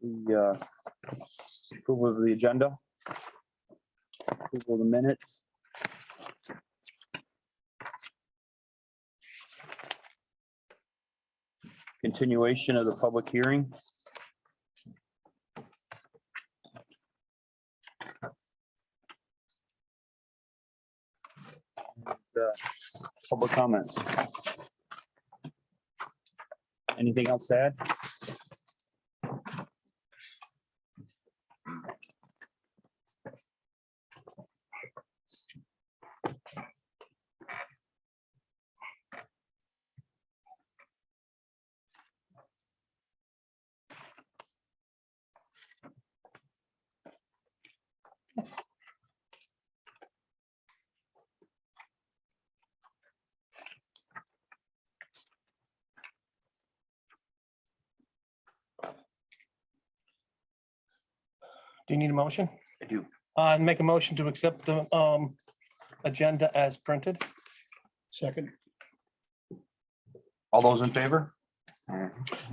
The approval of the agenda. Approval of the minutes. Continuation of the public hearing. Public comments. Anything else to add? Do you need a motion? I do. Make a motion to accept the agenda as printed. Second. All those in favor?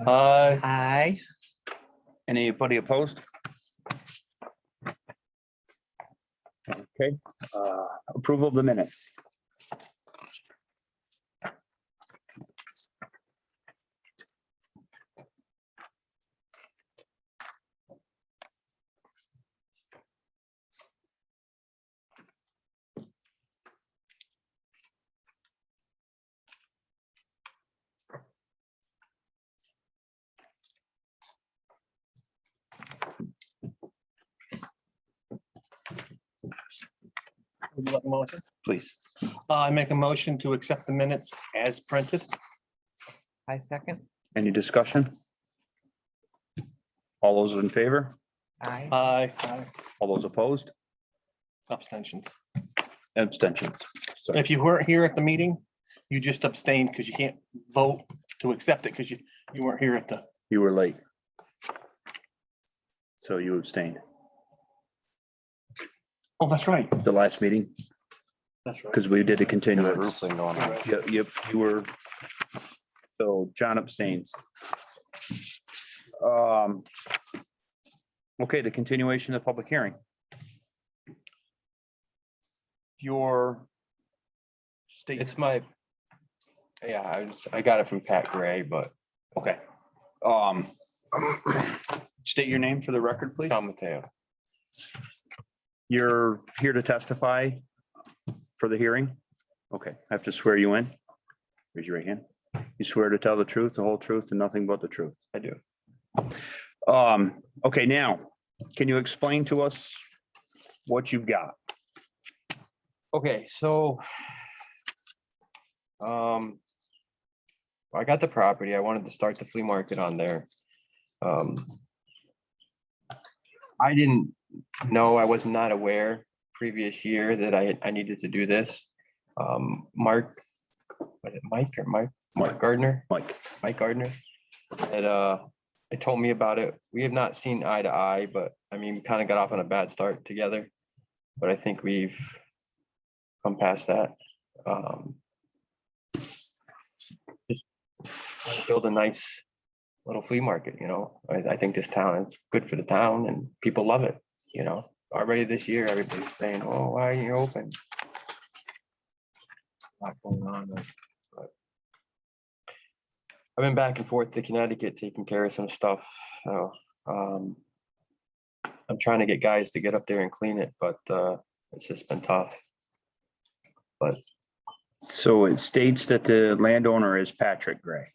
Aye. Anybody opposed? Okay, approval of the minutes. Would you like a motion? Please. I make a motion to accept the minutes as printed. I second. Any discussion? All those in favor? Aye. Aye. All those opposed? Abstentions. Abstentions. Sorry. If you weren't here at the meeting, you just abstained because you can't vote to accept it because you weren't here at the, You were late. So you abstained. oh, that's right. The last meeting, That's right. because we did a Roof continuance. thing going on. Yep, you were. So John abstains. Okay, the continuation of the public hearing. Your state, It's my, yeah, I got it from Pat Gray, but okay. State your name for the record, please. Sean Mateo. You're here to testify for the hearing? Okay, I have to swear you in. Raise your right hand. You swear to tell the truth, the whole truth, and nothing but the truth. I do. Okay, now, can you explain to us what you've got? Okay, so I got the property. I wanted to start the flea market on there. I didn't know, I was not aware previous year that I needed to do this. Mark, was it Mike or Mark Gardner? Mike, Gardner. It told me about it. We have not seen eye to eye, but I mean, we kind of got off on a bad start together. But I think we've come past that. Just build a nice little flea market, you know. I think this town is good for the town and people love it, you know. Already this year, everybody's saying, oh, why aren't you open? Lot going on, but I've been back and forth to Connecticut taking care of some stuff. So I'm trying to get guys to get up there and clean it, but it's just been tough. But so it states that the landowner is Patrick Gray.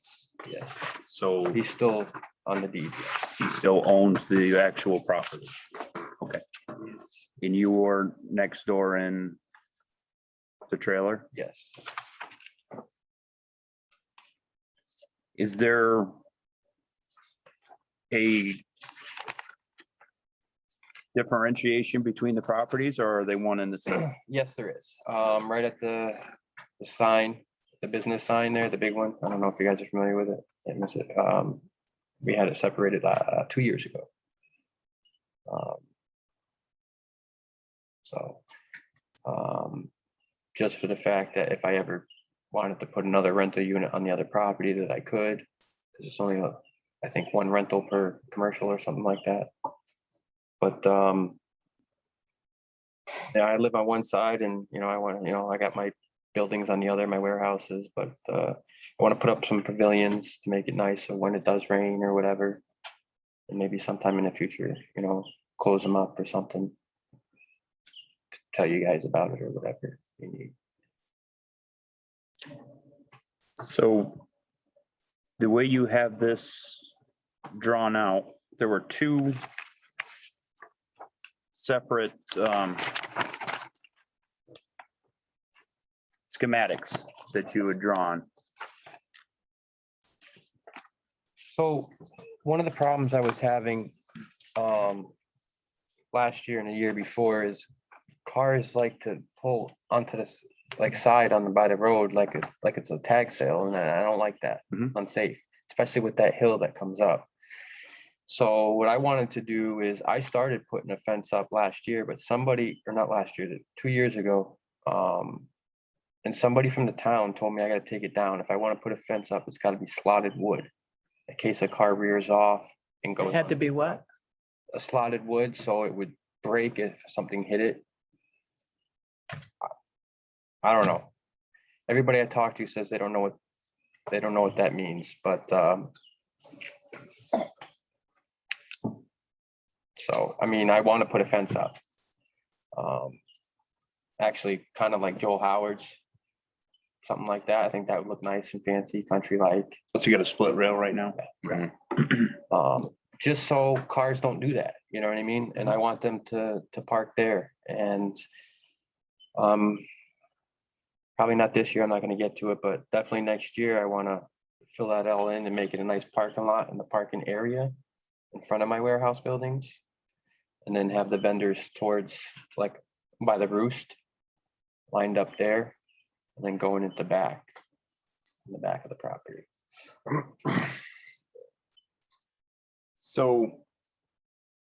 yeah, So he's still on the deed. he still owns the actual property. Okay. And you were next door in the trailer? Yes. Is there a differentiation between the properties, or are they one and the same? Yes, there is. Right at the sign, the business sign there, the big one. I don't know if you guys are familiar with it. We had it separated 2 years ago. So just for the fact that if I ever wanted to put another rental unit on the other property that I could. Because it's only, I think, one rental per commercial or something like that. But yeah, I live on one side and, I want, I got my buildings on the other, my warehouses, but I want to put up some pavilions to make it nice. So when it does rain or whatever, and maybe sometime in the future, close them up or something. To tell you guys about it or whatever you need. So the way you have this drawn out, there were two separate schematics that you had drawn. So one of the problems I was having last year and the year before is cars like to pull onto this side by the road like it's a tag sale, and I don't like that. Mhm. It's unsafe, especially with that hill that comes up. So what I wanted to do is I started putting a fence up last year, but somebody, or not last year, 2 years ago, and somebody from the town told me I got to take it down. If I want to put a fence up, it's got to be slotted wood in case a car rears off and goes. It had to be what? A slotted wood, so it would break if something hit it. I don't know. Everybody I talk to says they don't know what that means, but so I mean, I want to put a fence up. Actually, kind of like Joel Howard's, something like that. I think that would look nice and fancy, country like. So you got a split rail right now? Just so cars don't do that, you know what I mean? And I want them to park there, and probably not this year, I'm not gonna get to it, but definitely next year, I wanna fill that all in and make it a nice parking lot in the parking area in front of my warehouse buildings. And then have the vendors towards, like, by the roost, lined up there, and then going into in the back of the property. So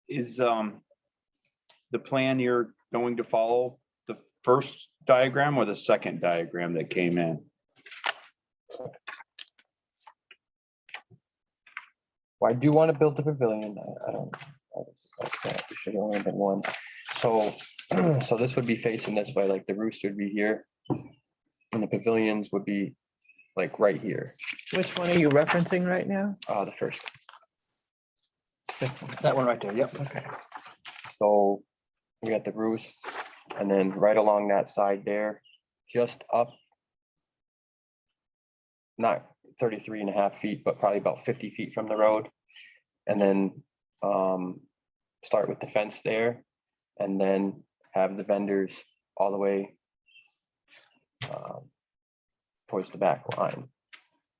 is the plan you're going to follow the first diagram or the second diagram that came in? Well, I do want to build the pavilion. I don't, there should have only been one. So, so this would be facing this way, like the rooster would be here. And the pavilions would be like right here, Which one are you referencing right now? the first. This one. That one right there, yep. Okay. So we got the roost, and then right along that side there, just up, not 33.5 feet, but probably about 50 feet from the road. And then start with the fence there, and then have the vendors all the way towards the back line.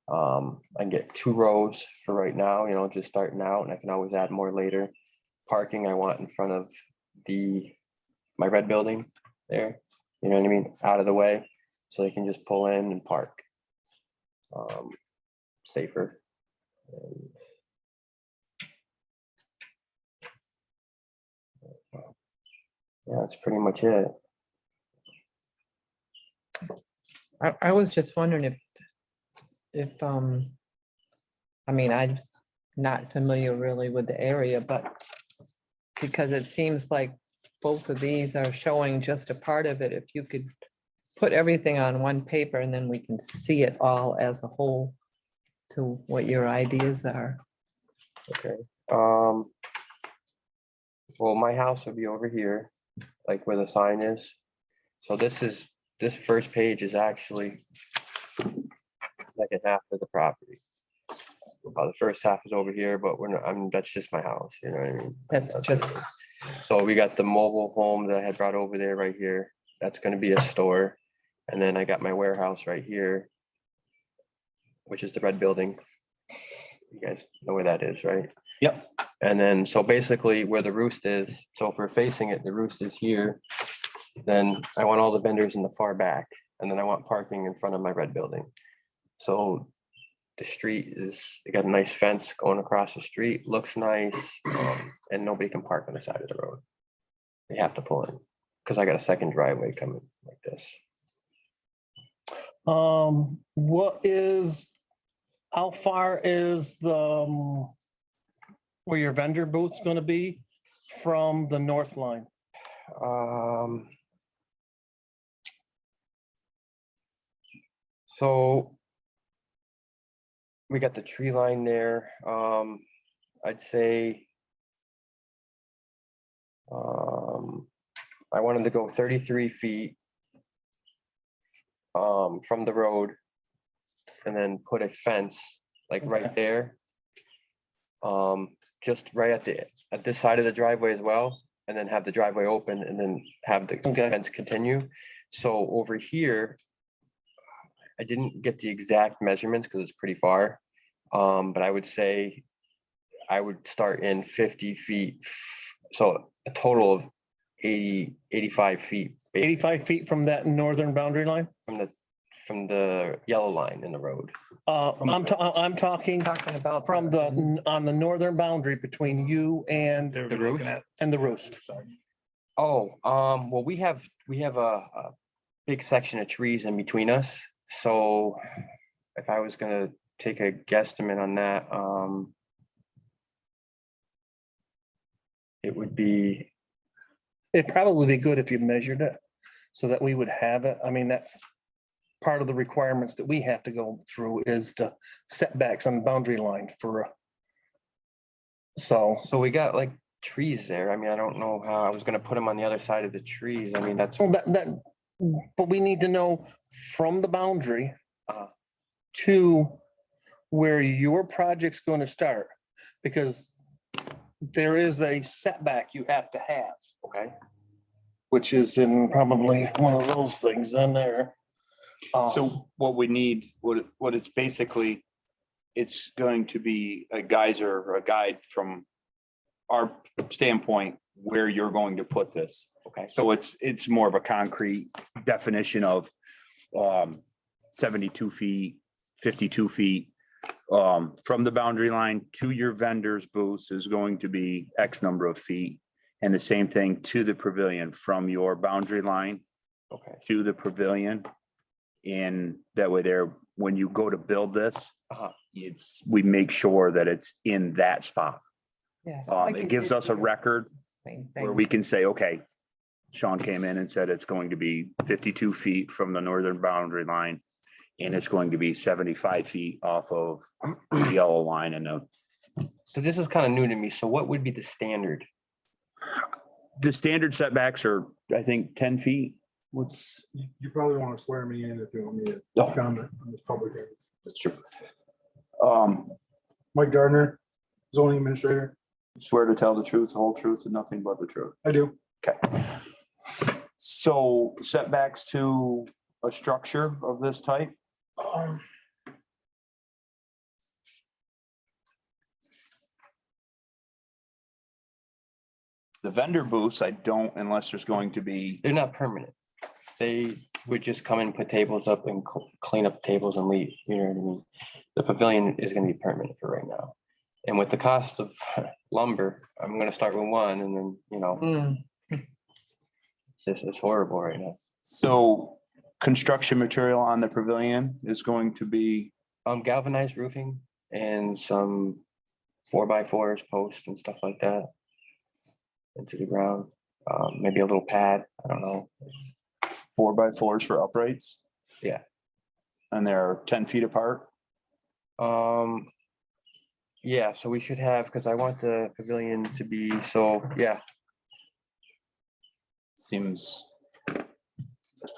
I can get 2 rows for right now, just starting out, and I can always add more later. Parking I want in front of my red building there, you know what I mean, out of the way, so they can just pull in and park. Safer. And yeah, that's pretty much it. I was just wondering if I mean, I'm not familiar really with the area, but because it seems like both of these are showing just a part of it, if you could put everything on one paper and then we can see it all as a whole to what your ideas are. Okay. Well, my house would be over here, like where the sign is. So this first page is actually second half of the property. The first half is over here, but that's just my house, you know what I mean? That's just, So we got the mobile home that I had brought over there right here. That's gonna be a store. And then I got my warehouse right here, which is the red building. You guys know where that is, right? Yep. And then, so basically where the roost is, so if we're facing it, the roost is here. Then I want all the vendors in the far back, and then I want parking in front of my red building. So the street they got a nice fence going across the street, looks nice, and nobody can park on the side of the road. They have to pull in, because I got a second driveway coming like this. How far is where your vendor booth's gonna be from the north line? So we got the tree line there. I'd say I wanted to go 33 feet from the road and then put a fence like right Okay. there. Just right at this side of the driveway as well, and then have the driveway open and then have the Okay. fence continue. So over here, I didn't get the exact measurements because it's pretty far. But I would say I would start in 50 feet. So a total of 85 feet. basically, 85 feet from that northern boundary line? From the yellow line in the road. I'm talking Talking about. from on the northern boundary between you and The roof? the roost. Oh, well, we have a big section of trees in between us. So if I was gonna take a guesstimate on that, it would be, It'd probably be good if you measured it so that we would have it. I mean, that's part of the requirements that we have to go through is to setbacks on the boundary line for. So, so we got like trees there. I mean, I don't know how I was gonna put them on the other side of the trees. I mean, that's, well, but we need to know from the boundary uh, to where your project's going to start, because there is a setback you have to have, okay. which is in probably one of those things in there. So what we need, what it's basically, it's going to be a geyser or a guide from our standpoint where you're going to put this. Okay. So it's more of a concrete definition of 72 feet, 52 feet. From the boundary line to your vendor's booth is going to be X number of feet. And the same thing to the pavilion from your boundary line Okay. to the pavilion. And that way there, when you go to build this, Uh-huh. we make sure that it's in that spot. Yeah. It gives us a record Same where thing. we can say, okay, Sean came in and said it's going to be 52 feet from the northern boundary line. And it's going to be 75 feet off of the yellow line and So this is kind of new to me. So what would be the standard? the standard setbacks are, I think, 10 feet. What's, You probably want to swear me in if you want me to No. comment on this public hearing. that's true. Mike Gardner, zoning administrator. Swear to tell the truth, the whole truth, and nothing but the truth. I do. Okay. So setbacks to a structure of this type? Um, The vendor booths, I don't, unless there's going to be, They're not permanent. They would just come and put tables up and clean up tables and leave, you know what I mean? The pavilion is gonna be permanent for right now. And with the cost of lumber, I'm gonna start with one and then, you know, Mm, it's horrible right now. so construction material on the pavilion is going to be, Galvanized roofing and some 4x4s, posts and stuff like that. Into the ground, maybe a little pad, I don't know. 4x4s for uprights? Yeah. And they're 10 feet apart? Yeah, so we should have, because I want the pavilion to be, so, yeah, Seems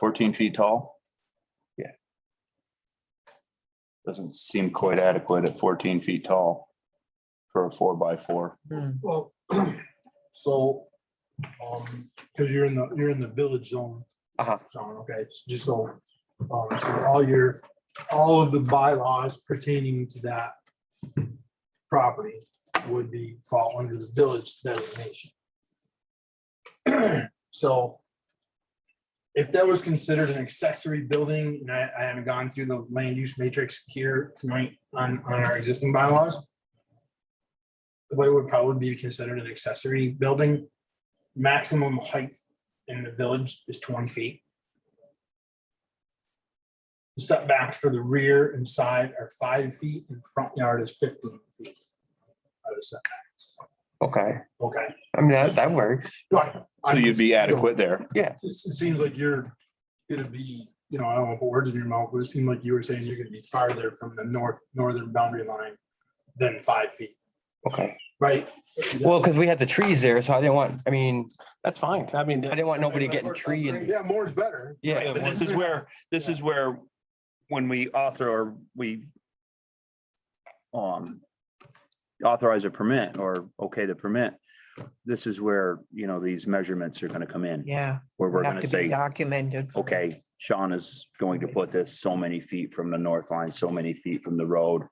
14 feet tall? Yeah. Doesn't seem quite adequate at 14 feet tall for a 4x4. mm. Well, so, because you're in the village zone, uh-huh, Sean, okay, just so, so all of the bylaws pertaining to that property would fall under the village designation. So if that was considered an accessory building, and I haven't gone through the land use matrix here tonight on our existing bylaws, but it would probably be considered an accessory building. Maximum height in the village is 20 feet. The setbacks for the rear and side are 5 feet and front yard is 15 feet. Are the setbacks. Okay, Okay. I mean, that works. Right. So you'd be adequate there. It seems like you're gonna be, you know, I don't want to put words in your mouth, but it seemed like you were saying you're gonna be farther from the northern boundary line than 5 feet, Okay, right? well, because we had the trees there, so I didn't want, I mean, That's fine. I mean, I didn't want nobody getting tree and, Yeah, more is better. yeah. But this is where, when we authorize a permit or okay the permit, this is where, you know, these measurements are gonna come in. Yeah. Where we're Have gonna to be say, documented. okay, Sean is going to put this so many feet from the north line, so many feet from the road.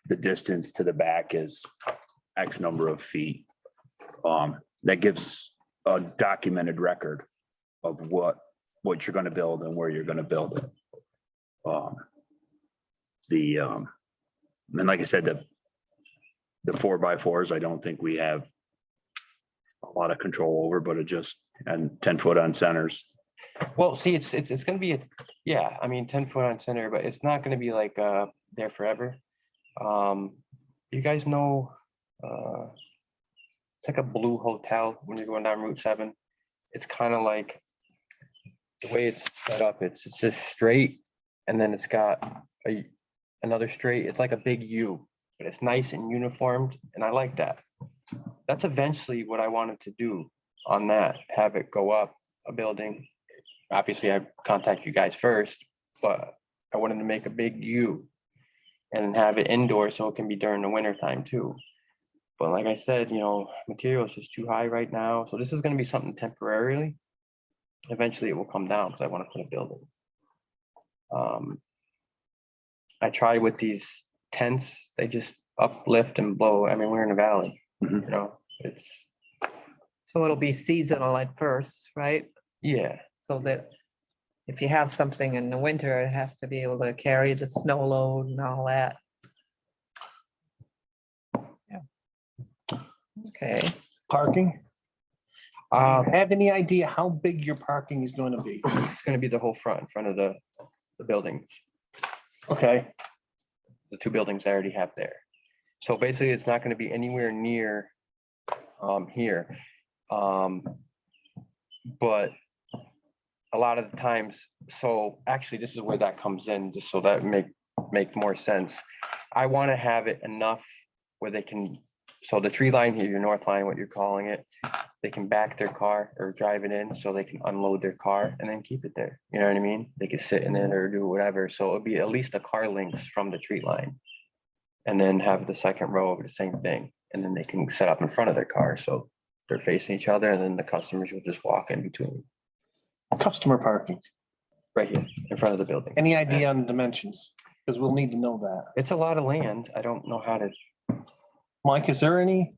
The distance to the back is X number of feet. That gives a documented record of what you're gonna build and where you're gonna build it. And like I said, the 4x4s, I don't think we have a lot of control over, but it just, and 10 foot on centers. Well, see, it's gonna be, yeah, I mean, 10 foot on center, but it's not gonna be like, there forever. You guys know, it's like a blue hotel when you're going down Route 7. It's kind of like the way it's set up, it's just straight and then it's got another straight. It's like a big U, but it's nice and uniformed and I like that. That's eventually what I wanted to do on that, have it go up a building. Obviously, I contact you guys first, but I wanted to make a big U and have it indoor so it can be during the winter time too. But like I said, you know, material is just too high right now. So this is gonna be something temporarily. Eventually it will come down because I want to put a building. I tried with these tents, they just uplift and blow. I mean, we're in a valley, you know, it's, So it'll be seasonal at first, right? yeah. So that if you have something in the winter, it has to be able to carry the snow load and all that. Yeah. Okay, parking. Um, Have any idea how big your parking is going to be? It's gonna be the whole front in front of the buildings, Okay, the two buildings I already have there. So basically, it's not gonna be anywhere near here. But a lot of the times, so actually, this is where that comes in, just so that make more sense. I want to have it enough where they can, so the tree line here, your north line, what you're calling it, they can back their car or drive it in so they can unload their car and then keep it there. You know what I mean? They could sit in it or do whatever. So it'll be at least a car length from the tree line. And then have the second row of the same thing. And then they can set up in front of their car. So they're facing each other and then the customers will just walk in between customer parking. right here in front of the building. Any idea on dimensions? Because we'll need to know that. It's a lot of land. I don't know how to, Mike, is there any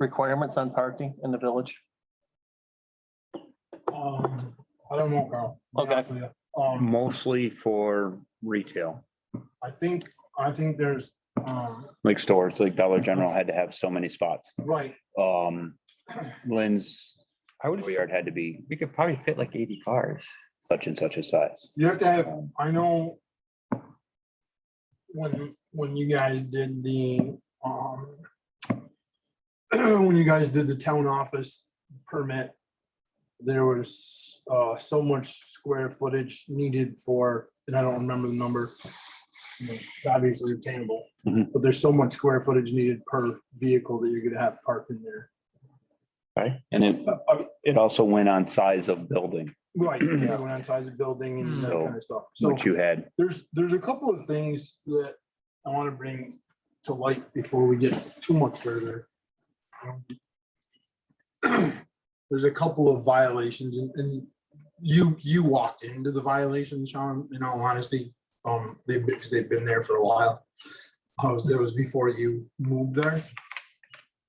requirements on parking in the village? I don't know, Carl. to be Okay. honest with you. Mostly for retail, I think there's, like stores, like Dollar General had to have so many spots. right, Lynn's I would, yard had to be we could probably fit like 80 cars. such and such a size. you have to have, I know when you guys did the, when you guys did the town office permit, there was so much square footage needed for, and I don't remember the number. You know, it's obviously attainable, Mhm. but there's so much square footage needed per vehicle that you're gonna have parked in there. And it also went on size of building, Right, yeah, when on size of building and that So, kind of stuff. So which you had. there's a couple of things that I want to bring to light before we get too much further. There's a couple of violations and you walked into the violations, Sean, in all honesty. Because they've been there for a while. It was before you moved there.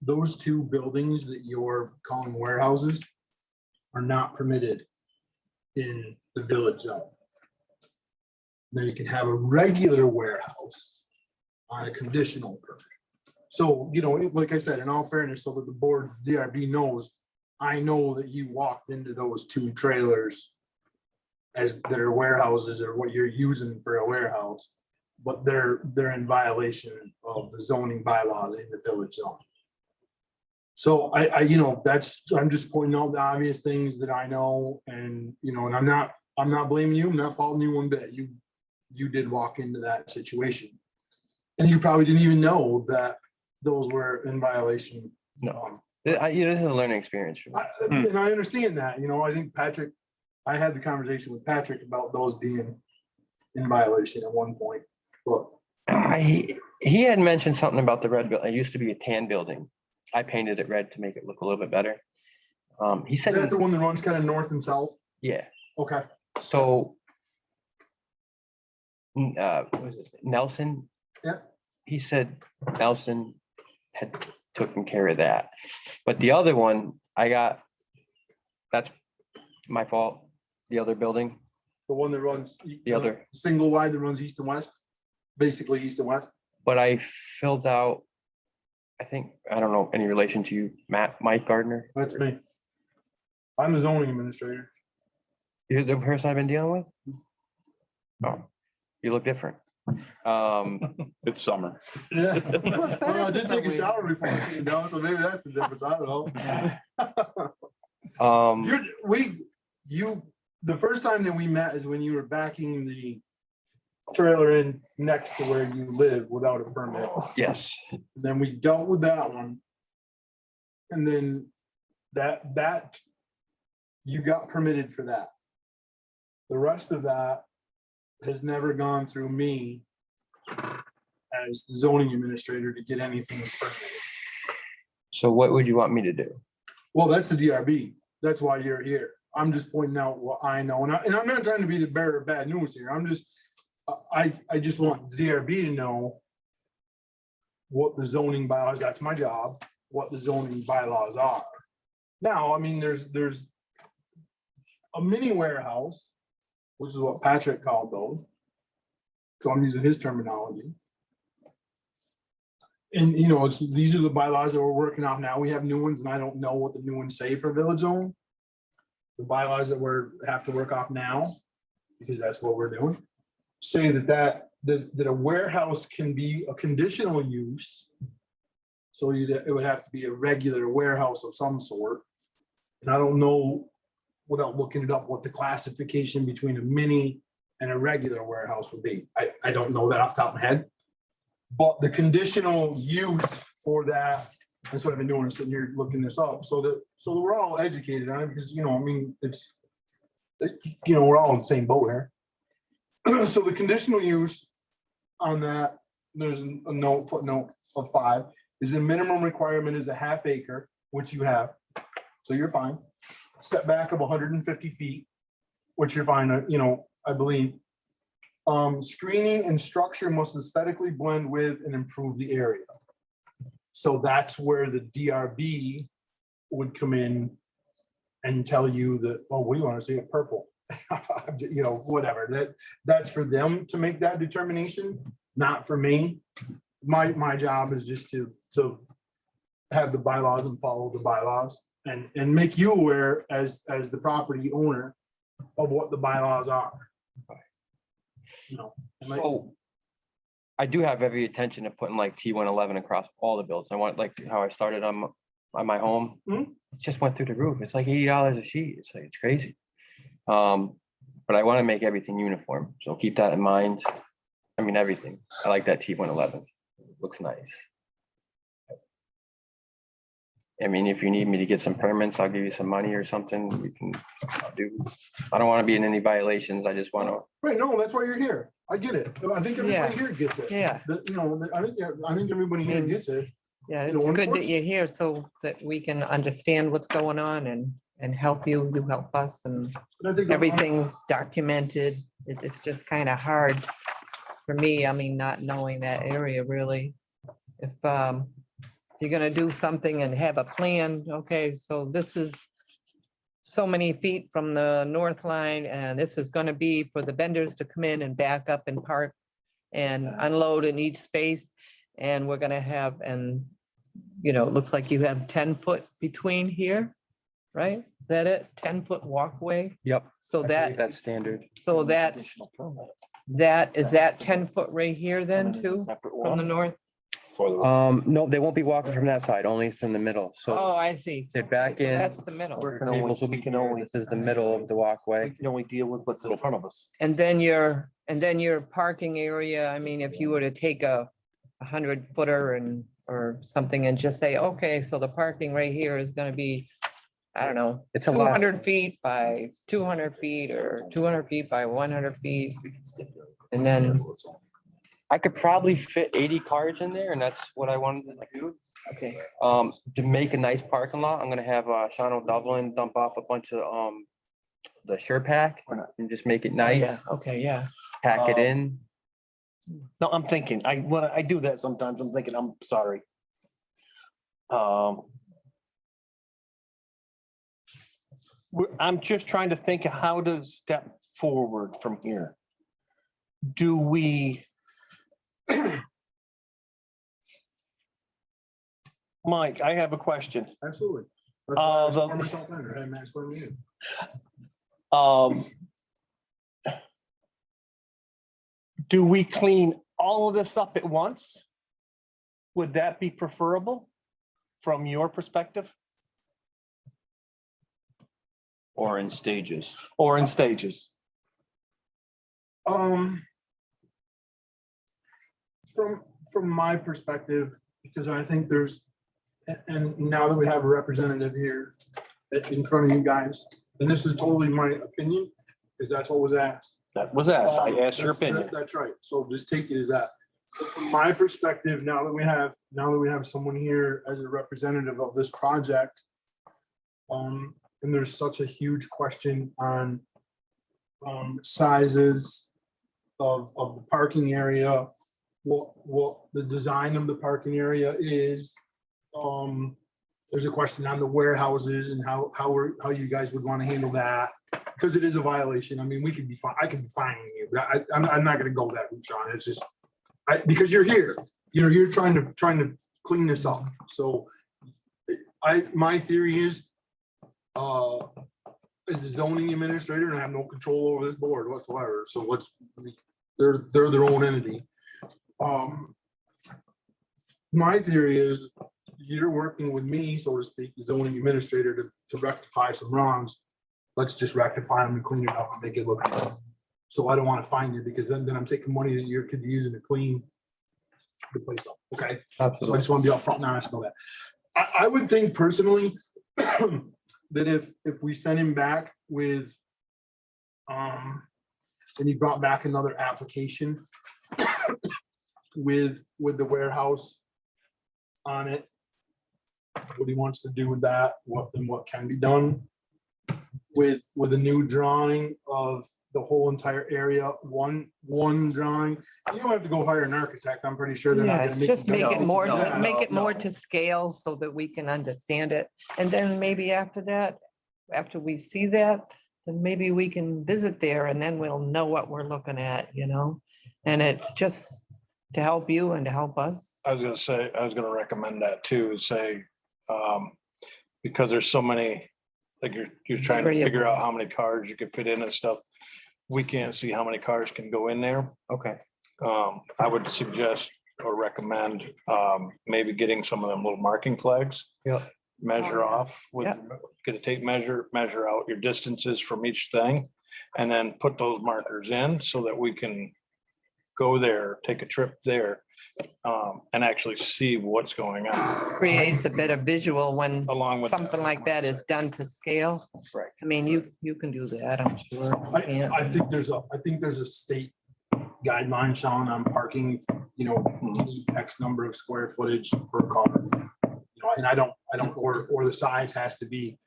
Those two buildings that you're calling warehouses are not permitted in the village zone. Then you can have a regular warehouse on a conditional permit. So, you know, like I said, in all fairness, so that the board, DRB knows, I know that you walked into those two trailers as that are warehouses or what you're using for a warehouse, but they're in violation of the zoning bylaws in the village zone. So you know, I'm just pointing out the obvious things that I know, and, you know, and I'm not blaming you, I'm not faulting you one bit. You did walk into that situation. And you probably didn't even know that those were in violation. No. This is a learning experience for me. And I understand that, you know, I think Patrick, I had the conversation with Patrick about those being in violation at one point, but He had mentioned something about the red building. It used to be a tan building. I painted it red to make it look a little bit better. He is said, that the one that runs kind of north and south? yeah, Okay, so. What was it, Nelson? Yeah. He said Nelson had taken care of that, but the other one that's my fault. The other building, the one that runs. The other. Single wide that runs east and west, basically east and west. but I filled out, I don't know, any relation to you, Mike Gardner? That's me. I'm the zoning administrator. You're the person I've been dealing with? Oh, you look different. It's summer. Yeah. Well, I did take a shower before I came down, so maybe that's the difference. I don't know. The first time that we met is when you were backing the trailer in next to where you live without a permit. Yes, Then we dealt with that one. And then that you got permitted for that. The rest of that has never gone through me as the zoning administrator to get anything permitted. so what would you want me to do? Well, that's the DRB. That's why you're here. I'm just pointing out what I know. And I'm not trying to be the bearer of bad news here. I'm just, I just want the DRB to know what the zoning bylaws, that's my job, what the zoning bylaws are. Now, I mean, there's a mini warehouse, which is what Patrick called those. So I'm using his terminology. And, you know, these are the bylaws that we're working off now. We have new ones and I don't know what the new ones say for village zone. The bylaws that have to work off now, because that's what we're doing, say that a warehouse can be a conditional use. So it would have to be a regular warehouse of some sort. And I don't know, without looking it up, what the classification between a mini and a regular warehouse would be. I don't know that off the top of my head. But the conditional use for that, that's what I've been doing, is sitting here looking this up, so that we're all educated on it, because, you know, I mean, we're all in the same boat here. So the conditional use on that, there's a footnote of 5, is the minimum requirement is a ½ acre, which you have, so you're fine. Setback of 150 feet, which you're fine, you know, I believe. Screening and structure must aesthetically blend with and improve the area. So that's where the DRB would come in and tell you that, oh, we want to see it purple. You know, whatever, that's for them to make that determination, not for me. My job is just to have the bylaws and follow the bylaws and make you aware as the property owner of what the bylaws are. You know, So I do have every intention of putting like T111 across all the buildings. I want, like how I started on my home. Mhm. It just went through the roof. It's like $80 a sheet. It's like, it's crazy. But I want to make everything uniform. So keep that in mind. I mean, everything. I like that T111. Looks nice. I mean, if you need me to get some permits, I'll give you some money or something. We can do. I don't want to be in any violations. I just want to. right, no, that's why you're here. I get it. I think everybody Yeah. here gets it. Yeah. You know, I think everybody here gets it. Yeah, You know, it's good that unfortunately- you're here so that we can understand what's going on and help you help us, and And I think everything's documented. It's just kind of hard for me, I mean, not knowing that area really. If you're gonna do something and have a plan, okay, so this is so many feet from the north line, and this is gonna be for the vendors to come in and back up and park and unload in each space. And we're gonna have, and, you know, it looks like you have 10 foot between here. right? Is that it? 10-foot walkway? Yep. So that, That's standard. so that, is that 10-foot right here then too, from the north? For the, No, they won't be walking from that side, only from the middle. So Oh, I see. they're back So in. that's the middle. We're- Your tables will be here. This is the middle of the We walkway. can only deal with what's in front of us. And then your parking area, I mean, if you were to take a 100-footer and, or something and just say, okay, so the parking right here is gonna be, I don't know, It's a lot. 200 feet by 200 feet or 200 feet by 100 feet. And then, I could probably fit 80 cars in there and that's what I wanted to do. okay, To make a nice parking lot, I'm gonna have Sean O'Dublin dump off a bunch of the sure pack and just make it nice, yeah, okay, yeah. pack it in. No, I'm thinking, when I do that sometimes, I'm thinking, I'm sorry. I'm just trying to think of how to step forward from here. Do we? Mike, I have a question. Absolutely. That's why I The- swore myself in, or had Matt swear me in. Do we clean all of this up at once? Would that be preferable from your perspective or in stages. or in stages? From my perspective, because I think there's, and now that we have a representative here in front of you guys, and this is totally my opinion, because that's what was asked. That was asked. I asked your opinion. That's right. So just take it as that. From my perspective, now that we have someone here as a representative of this project, and there's such a huge question on sizes of the parking area, what the design of the parking area is. There's a question on the warehouses and how you guys would want to handle that, because it is a violation. I mean, we could be fine, I could be fining you, but I'm not gonna go that route, Sean. It's just, because you're here, you're trying to clean this up. So my theory is, as a zoning administrator, and I have no control over this board whatsoever, so they're their own entity. My theory is, you're working with me, so to speak, the zoning administrator, to rectify some wrongs. Let's just rectify them and clean it up and make it look good. So I don't want to fine you, because then I'm taking money that you could be using to clean the place up, okay? So I just want to be upfront and honest on that. I would think personally that if we send him back with, and he brought back another application with the warehouse on it, what he wants to do with that, what can be done with a new drawing of the whole entire area, one drawing. You don't have to go hire an architect. I'm pretty sure they're not Yeah, gonna make. just you make do it that. more, Yeah. make it more no. to scale so that we can understand it. And then maybe after that, after we see that, then maybe we can visit there and then we'll know what we're looking at, you know? And it's just to help you and to help us. I was gonna recommend that too, say, because there's so many, like you're trying to figure out how many cars you could fit in and stuff. We can't see how many cars can go in there. Okay. I would suggest or recommend, maybe getting some of them little marking flags. Yeah. Measure Oh, yeah. off with, Yeah. get a tape measure out your distances from each thing. And then put those markers in so that we can go there, take a trip there, and actually see what's going on Creates a bit of visual when along with. something like that is done to scale. Right. I mean, you can do that, I'm sure. You can't. I think there's a state guideline, Sean, on parking, you need X number of square footage per car. And I don't, or the size has to be,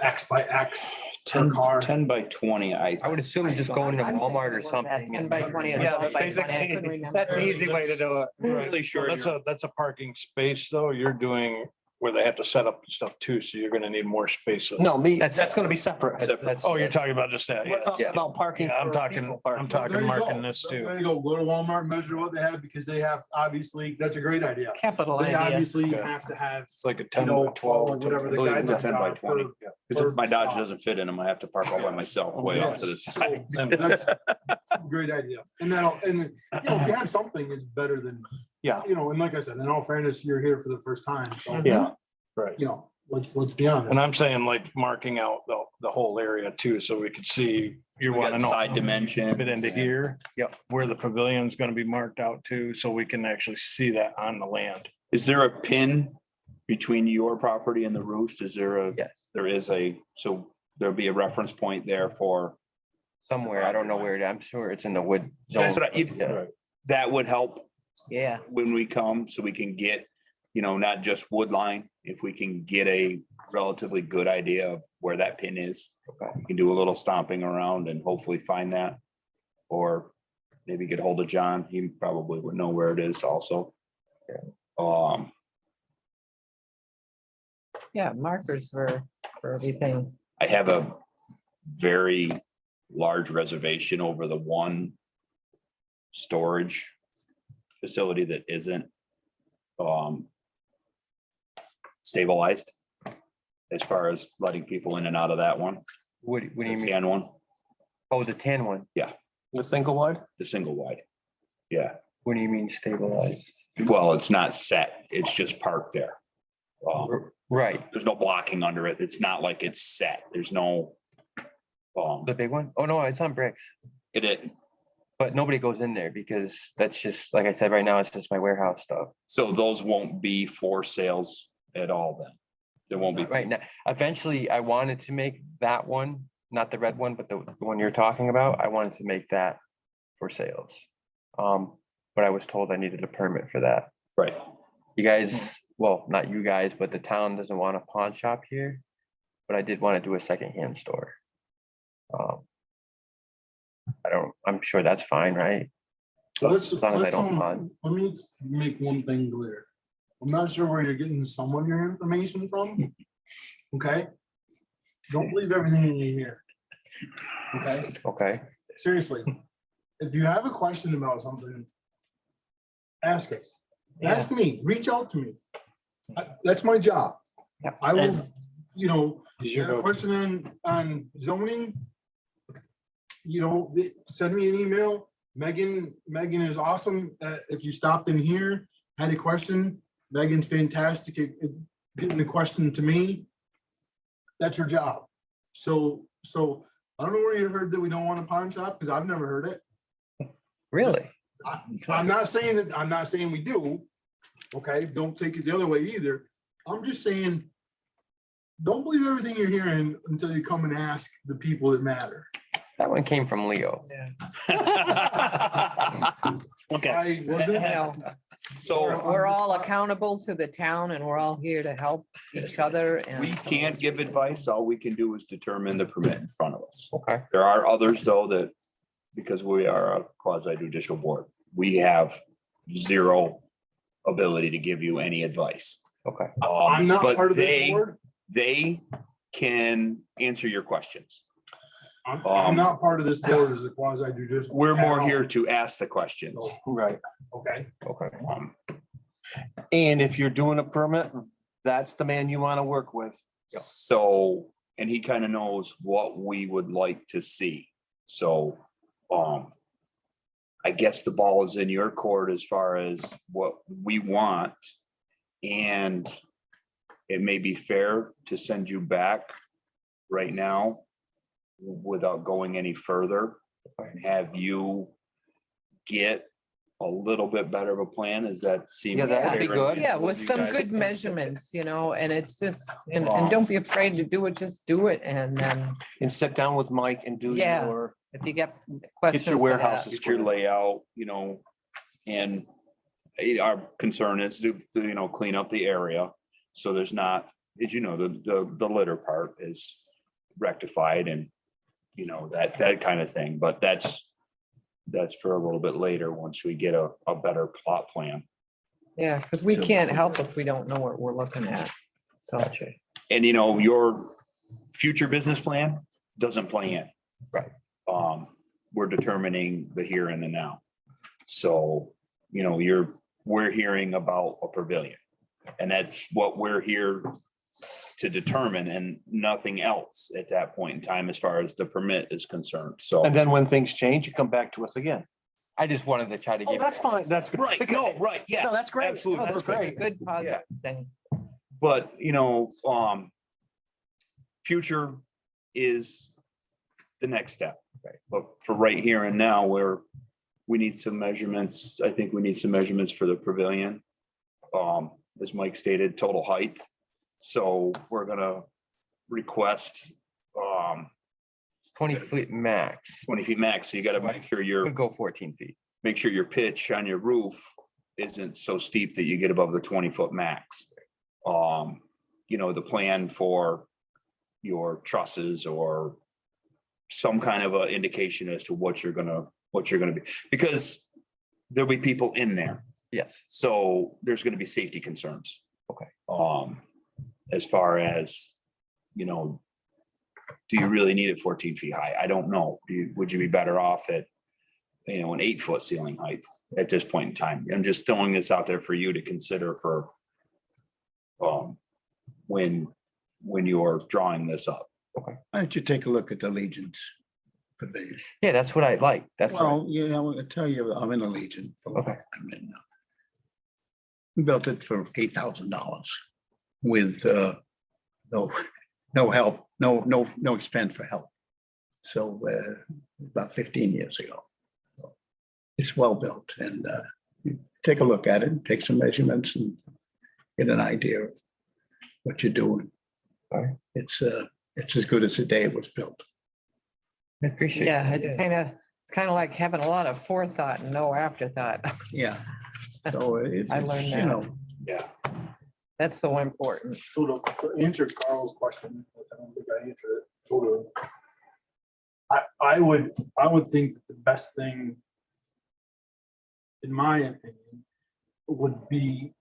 X by X per 10 car. 10 by 20, I would assume just going to I'm thinking Walmart it or was that something. 10 by 20 or Yeah, 12 by 20, I basically, couldn't remember. that's the easy way to do it. really sure. That's a parking space, though. You're doing where they have to set up stuff too, so you're gonna need more space. No, That's- that's gonna be separate. That's- Oh, you're talking about just that, We're yeah. talking about parking. Yeah, I'm for talking, people I'm parking. talking There you go. marking this too. There you go. Go to Walmart, measure what they have because they have, obviously, that's a great idea. Capital They idea. obviously Okay. have to have, It's like a you 10 know, by 12. follow whatever the believe it's a guidelines 10 by are 20. per- Because if per my Dodge spot. doesn't fit in them, I have to park all by myself way off to the Yes. side. So, that's a Great idea. And that'll, and you know, if you have something, it's better than, Yeah. you know, and like I said, in all fairness, you're here for the first time. So, Yeah. Right. you know, let's be honest. And I'm saying like marking out the whole area too, so we can see, you We got wanna know. side dimensions Fit into and- here. Yep. Where the pavilion's gonna be marked out too, so we can actually see that on the land. Is there a pin between your property and the roost? Is there a, Yes, there is so there'll be a reference point there for, somewhere. I don't know where it, I'm sure it's in the wood. That's zone. what I- Yeah. that would help Yeah. when we come, so we can get, you know, not just wood line, if we can get a relatively good idea of where that pin is. Okay. We can do a little stomping around and hopefully find that. Or maybe get hold of John. He probably would know where it is also. Yeah, markers for everything. I have a very large reservation over the one storage facility that isn't stabilized as far as letting people in and out of that one, What do the you mean? tan one, Oh, the tan one. The single wide? the single wide. Yeah, What do you mean stabilized? well, it's not set, it's just parked there. Right, There's no blocking under it. It's not like it's set. There's no. the big one? Oh, no, it's on bricks, It, but nobody goes in there because that's just, like I said, right now, it's just my warehouse stuff. so those won't be for sales at all then? There won't be. Right now, eventually, I wanted to make that one, not the red one, but the one you're talking about, I wanted to make that for sales. But I was told I needed a permit for that. Right. You guys, well, not you guys, but the town doesn't want a pawn shop here, but I did want to do a secondhand store. I'm sure that's fine, right? Let's, As long as I let's, don't pawn. let me make one thing clear. I'm not sure where you're getting some of your information from. Okay? Don't believe everything you hear. Okay? Okay, Seriously, if you have a question about something, ask us. Ask me, reach out to me. That's my job. Yep. I will, you know, Is you your have a question on zoning, you know, send me an email. Megan is awesome. If you stopped in here, had a question, Megan's fantastic at getting the question to me. That's her job. So I don't know where you heard that we don't want a pawn shop, because I've never heard it. really? I'm not saying we do. Okay, don't take it the other way either. I'm just saying, don't believe everything you're hearing until you come and ask the people that matter. That one came from Leo. Okay. I wasn't. No, So we're all accountable to the town and we're all here to help each other we and. can't give advice. All we can do is determine the permit in front of us. Okay, There are others though that, because we are a quasi judicial board, we have zero ability to give you any advice. okay, I'm not But part of this they- board. They can answer your questions. I'm not part of this board as a quasi judicial. We're more here to ask the questions. Right. Okay, okay. Um, And if you're doing a permit, that's the man you want to work with. So, and he kind of knows what we would like to see. So, I guess the ball is in your court as far as what we want. And it may be fair to send you back right now without going any further and have you get a little bit better of a plan. Does that seem? Yeah, that'd be fair? good. Yeah, with You some guys- good measurements, and it's just, and don't be afraid to do it, just do it. And then And sit down with Mike and do Yeah. your, if you get questions. for warehouse that- Get your layout, and our concern is to, clean up the area. So there's not, as you know, the litter part is rectified and, that kind of thing, but that's for a little bit later, once we get a better plot plan. Yeah, because we can't help if we don't know what we're looking at. Gotcha. And you know, your future business plan doesn't play in. Right. We're determining the here and the now. So, you know, we're hearing about a pavilion. And that's what we're here to determine and nothing else at that point in time as far as the permit is concerned. So. And then when things change, you come back to us again. I just wanted to try to Oh, give. that's fine. That's good. Right, no, right, yeah. No, that's great. Absolutely. No, that's perfect. great. Good positive thing. But, you know, future is the next step. Right. But for right here and now, we need some measurements. I think we need some measurements for the pavilion. As Mike stated, total height. So we're gonna request 20 feet max. 20 feet max. So you gotta make sure Could go 14 feet. make sure your pitch on your roof isn't so steep that you get above the 20-foot max. You know, the plan for your trusses or some kind of a indication as to what you're gonna be, because there'll be people in there. Yes. So there's gonna be safety concerns. Okay. As far as, you know, do you really need it 14 feet high? I don't know. Would you be better off at, you know, an 8-foot ceiling height at this point in time? I'm just throwing this out there for you to consider for when you're drawing this up. Why don't you take a look at the Legion's pavilion? Yeah, that's what I like. That's what, Well, you know, I'll tell you, I'm in a Legion. For a long Okay. time, and, we built it for $8,000 with no help, no expense for help. So about 15 years ago. So it's well built, and you take a look at it, take some measurements, and get an idea of what you're doing. All right. It's as good as the day it was built. I appreciate. Yeah, it. it's kind of like having a lot of forethought and no afterthought. Yeah. So it's, I learned you that. know, Yeah. That's so important. So to answer Carl's question, I don't think I answered it totally. I would think that the best thing, in my opinion, would be,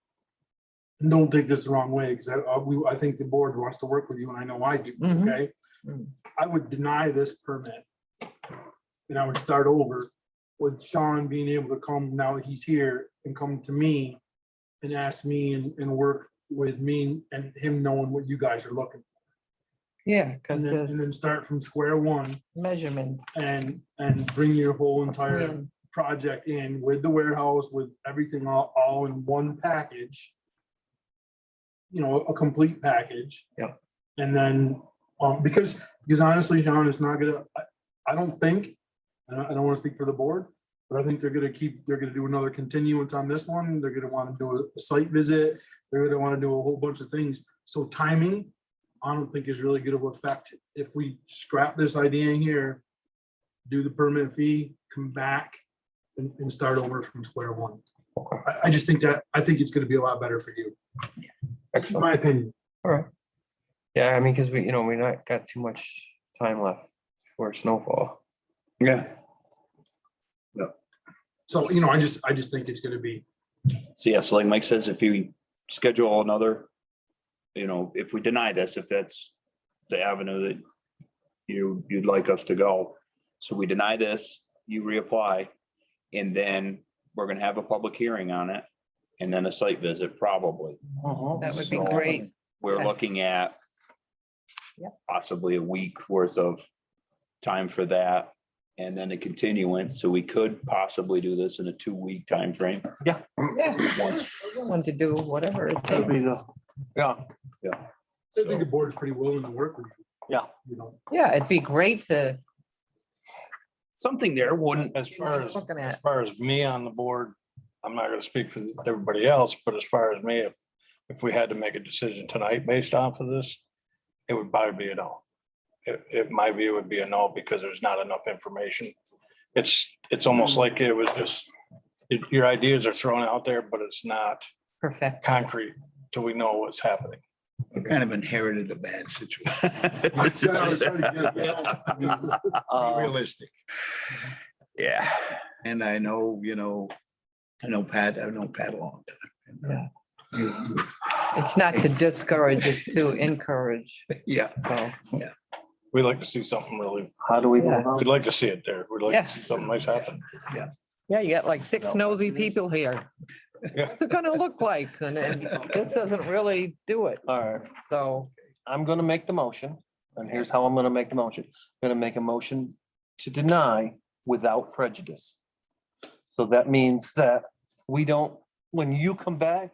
and don't take this the wrong way, because I think the board wants to work with you, and I know I do, Mhm. okay? Mm. I would deny this permit. And I would start over with Sean being able to come, now that he's here, and come to me and ask me and work with me and him knowing what you guys are looking for. Yeah, And because then there's start from square one measurements. and bring your whole entire plan. project in with the warehouse, with everything all in one package. You know, a complete package. Yeah. And then, because honestly, Sean, it's not gonna, I don't think, I don't wanna speak for the board, but I think they're gonna do another continuance on this one. They're gonna wanna do a site visit. They're gonna wanna do a whole bunch of things. So timing, I don't think is really gonna affect if we scrap this idea here, do the permit fee, come back and start over from square one. Okay. I just think I think it's gonna be a lot better for you, in Excellent. my opinion. All right. Yeah, I mean, because we not got too much time left for snowfall. yeah. So, you know, I just think it's gonna be, So yes, like Mike says, if you schedule another, you know, if we deny this, if that's the avenue that you'd like us to go. So we deny this, you reapply, and then we're gonna have a public hearing on it, and then a site visit probably. That would be So great. We're Yeah. looking at Yep. possibly a week worth of time for that, and then a continuance, so we could possibly do this in a 2-week time frame. Yeah. Once. Want to do whatever it That'd be takes. yeah. I think the board is pretty willing to work with you. Yeah. You know, Yeah, it'd be great to, Something there wouldn't, As Looking at. far as me on the board, I'm not gonna speak for everybody else, but as far as me, if we had to make a decision tonight based off of this, it would probably be a no. My view would be a no, because there's not enough information. It's almost like it was just, your ideas are thrown out there, but it's not perfect. concrete till we know what's happening. We kind of inherited a bad situation. I was trying to get it. Be realistic. yeah. And I know, you know, I know Pat a long time. And, It's not to discourage, it's to encourage. Yeah. So, We'd like to see something really, How do we? Yeah. we'd like to see it there. We'd like Yeah. to see something nice happen. yeah, you got like 6 nosy people here. Yeah. What's it gonna look like? And this doesn't really do it. All right, So, I'm gonna make the motion, and here's how I'm gonna make the motion. I'm gonna make a motion to deny without prejudice. So that means that we don't, when you come back,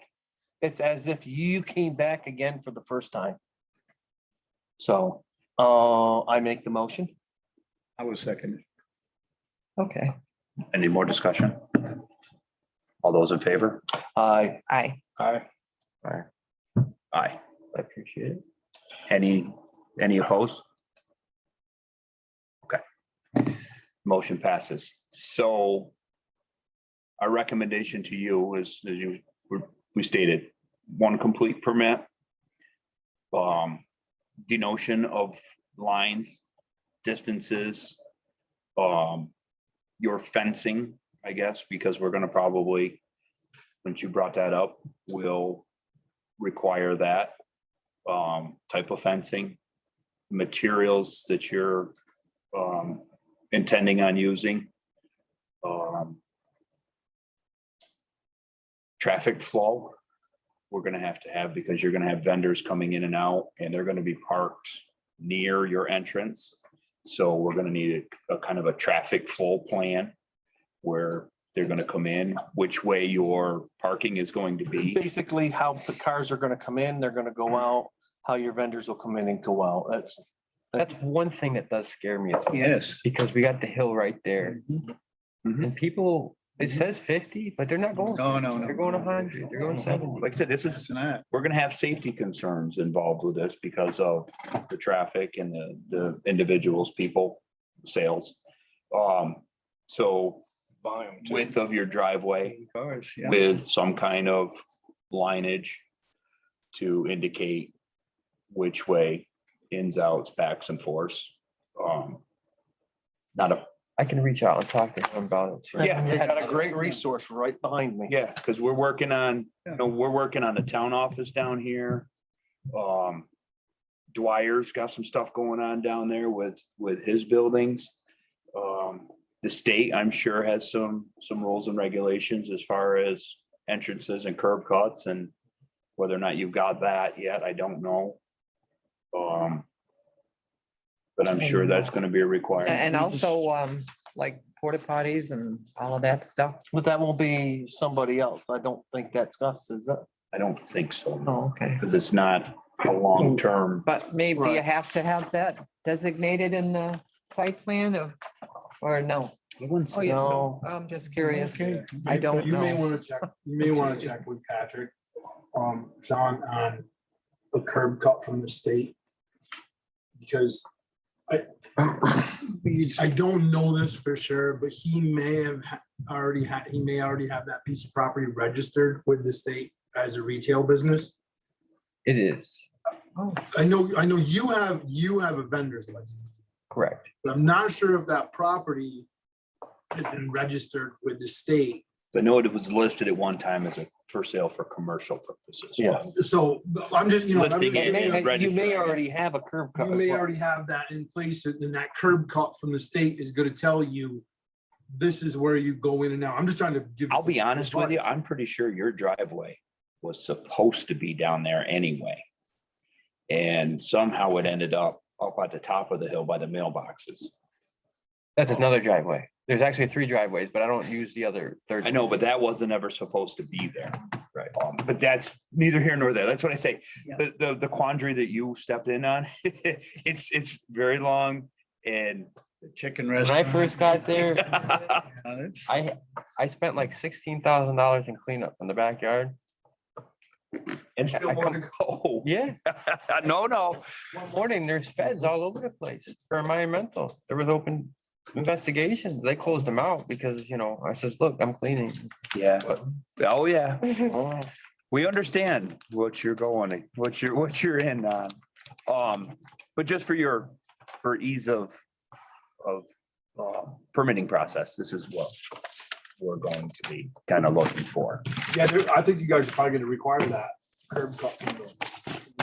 it's as if you came back again for the first time. So, I make the motion. I was second. okay, Any more discussion? All those in favor? I aye. Aye. Aye. appreciate it. Any opposed? Okay. Motion passes. So our recommendation to you is, we stated, one complete permit. Denotion of lines, distances, your fencing, I guess, because we're gonna probably, once you brought that up, we'll require that type of fencing, materials that you're intending on using. Traffic flow, we're gonna have because you're gonna have vendors coming in and out, and they're gonna be parked near your entrance. So we're gonna need a kind of a traffic flow plan where they're gonna come in, which way your parking is going to be. Basically, how the cars are gonna come in, they're gonna go out, how your vendors will come in and go out. That's one thing that does scare me. Yes. Because we got the hill right there. Mhm. And people, it says 50, but they're not going. No, no, no. They're going 100, they're going 70. Like I said, this is, It's not. we're gonna have safety concerns involved with this because of the traffic and the individuals, people, sales. So Volume too. width of your driveway Cars, yeah. with some kind of lineage to indicate which way ins, outs, backs and forths. Not a, I can reach out and talk to him about it. too. Yeah. They got a great resource right behind me. yeah, because we're working on, we're working on the town office down here. Dwyer's got some stuff going on down there with his buildings. The state, I'm sure, has some rules and regulations as far as entrances and curb cuts, and whether or not you've got that yet, I don't know. But I'm sure that's gonna be a requirement. And also, like porta potties and all of that stuff. But that won't be somebody else. I don't think that's us, is it? I don't think so, Oh, okay. because it's not a long-term. But maybe you Right. have to have that designated in the site plan or no? Oh, yes. No. I'm just curious. Okay. I don't You may know. want to check, you may want to check with Patrick, Sean, on a curb cut from the state. Because I don't know this for sure, but he may have already have that piece of property registered with the state as a retail business. It is, Oh, I know you have a vendor's license, correct. but I'm not sure if that property has been registered with the state. I know it was listed at one time as a for sale for commercial purposes. Yes. So I'm just, I'm just Listing it giving you- and You may registering. already have a curb cut. You may already have that in place, and that curb cut from the state is gonna tell you, this is where you go in and out. I'm just trying to give. I'll be honest with you, advice. I'm pretty sure your driveway was supposed to be down there anyway. And somehow it ended up at the top of the hill by the mailboxes. That's another driveway. There's actually 3 driveways, but I don't use the other third. I know, but that wasn't ever supposed to be there. Right. But that's neither here nor there. That's what I say. The quandary that you stepped in on, it's very long and. Chicken When I restaurant. first got there, It's- I spent like $16,000 in cleanup in the backyard. And still I more to come- go. Yeah, No. one morning, there's feds all over the place for environmental. There was open investigations. They closed them out because, I says, look, I'm cleaning. Yeah. Oh, yeah. Oh, We understand what you're going, what you're in on. But just for ease of permitting process, this is what we're going to be kind of looking for. Yeah, I think you guys are probably gonna require that. curb cut window.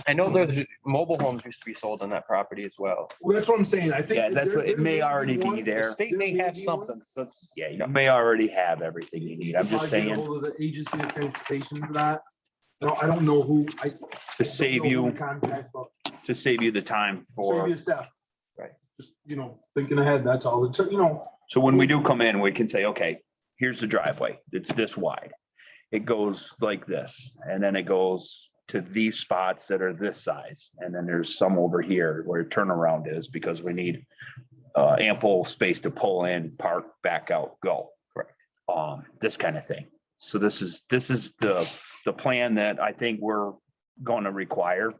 I know there's mobile homes used to be sold on that property as well. Well, that's what I'm saying. I think. Yeah, that's what, it there may be already be one- The there. state may There may have be one. something, so it's. Yeah, you may already have everything you need. I'm If I just get saying, ahold of the agency of transportation for that. No, I don't know who. to save you, Contact, but to save you the time save for, you staff. Right. Just, thinking ahead, that's all. It's, so when we do come in, we can say, okay, here's the driveway. It's this wide. It goes like this, and then it goes to these spots that are this size. And then there's some over here where turnaround is because we need ample space to pull in, park, back out, go. Correct. This kind of thing. So this is the plan that I think we're going to require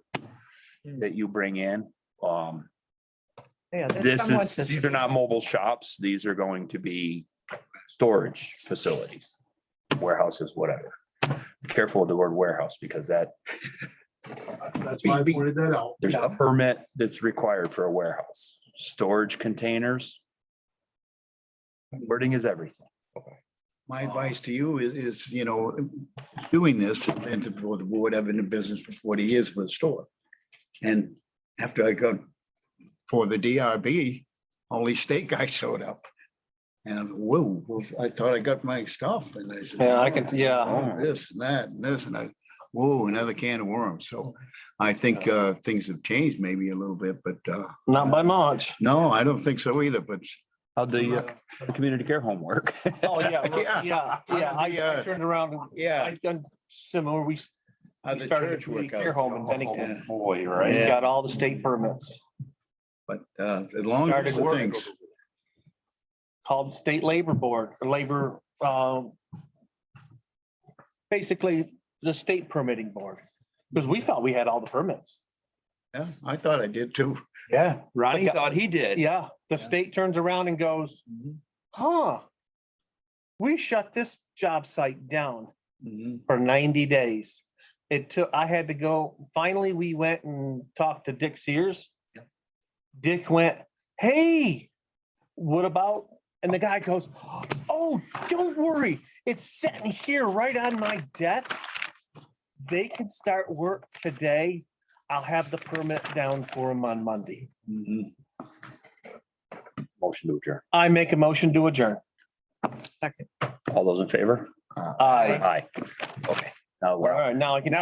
that you bring in. Yeah, that's This somewhat is, the these are not mobile shops. These are going to be storage facilities, warehouses, whatever. Be careful with the word warehouse because that's why I pointed that out. there's a permit that's required for a warehouse. Storage containers. Wording is everything. My advice to you is, doing this and to whatever in the business for 40 years for the store. And after I got for the DRB, only state guy showed up. And whoa, I thought I got my stuff and I said. Yeah, I can, yeah. "Oh, this and that and this and I, whoa, another can of worms. So I think things have changed maybe a little bit, but Not by much. no, I don't think so either, but How'd the community care home work? Oh, yeah, Yeah. yeah. I Yeah. turned around and yeah. I've done similar. We How'd the started a church work community care out? home in Bennington. Boy, We right? got all the state permits. But as long as Started the working. things, Called the State Labor Board, or Labor, basically the state permitting board. Because we thought we had all the permits. yeah, I thought I did too. Yeah, Ronnie Like, thought he did. Yeah, the state turns around and goes, huh? We shut this job site down Mhm. for 90 days. It took, I had to go, finally, we went and talked to Dick Sears. Dick went, hey, what about, and the guy goes, oh, don't worry, it's sitting here right on my desk. They can start work today. I'll have the permit down for them on Monday. Mhm. Motion to adjourn. I make a motion to adjourn. second. All those in favor? Aye. Aye. Okay. Now All we're. right, now I can.